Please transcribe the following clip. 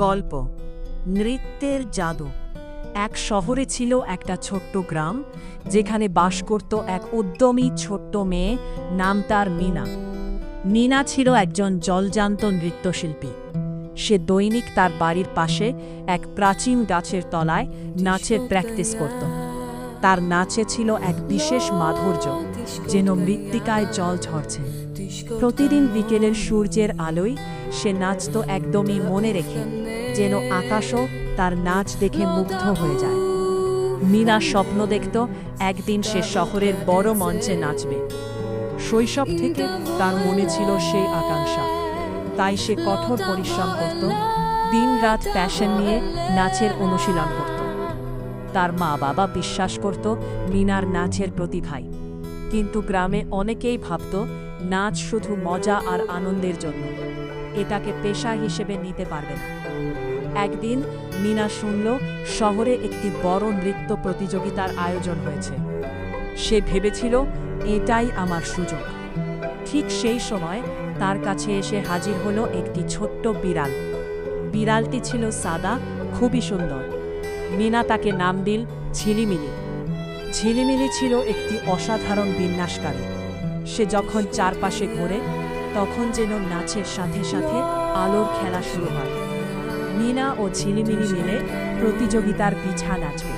গল্প নৃত্যের জাদু। এক শহরে ছিল একটা ছোট্ট গ্রাম, যেখানে বাস করত এক উদ্যমী ছোট্ট মেয়ে, নাম তার মিনা। মিনা ছিল একজন জলজান্ত নৃত্যশিল্পী। সে দৈনিক তার বাড়ির পাশে এক প্রাচীন গাছের তলায় নাচের প্র্যাকটিস করত। তার নাচে ছিল এক বিশেষ মাধুর্য, যেন মৃত্তিকায় জল ঝরছে। প্রতিদিন বিকেলের সূর্যের আলোয় সে নাচত একদমই মনে রেখে, যেন আকাশও তার নাচ দেখে মুগ্ধ হয়ে যায়। মিনা স্বপ্ন দেখত একদিন সে শহরের বড় মঞ্চে নাচবে। শৈশব থেকে তার মনে ছিল সেই আকাঙ্ক্ষা, তাই সে কঠোর পরিশ্রম করত, দিনরাত প্যাশন নিয়ে নাচের অনুশীলন করত। তার মা বাবা বিশ্বাস করত মিনার নাচের প্রতিভায়, কিন্তু গ্রামে অনেকেই ভাবত নাচ শুধু মজা আর আনন্দের জন্য, এটাকে পেশা হিসেবে নিতে পারবে না। একদিন মিনা শুনল শহরে একটি বড় নৃত্য প্রতিযোগিতার আয়োজন হয়েছে। সে ভেবেছিল এটাই আমার সুযোগ। ঠিক সেই সময় তার কাছে এসে হাজির হলো একটি ছোট্ট বিড়াল। বিড়ালটি ছিল সাদা, খুবই সুন্দর। মিনা তাকে নাম দিল ঝিলিমিলি। ঝিলিমিলি ছিল একটি অসাধারণ বিন্যাসকারী। সে যখন চারপাশে ঘোরে, তখন যেন নাচের সাথে সাথে আলোর খেলা শুরু হয়। মিনা ও ঝিলিমিলি মিলে প্রতিযোগিতার পিছা নাচবে।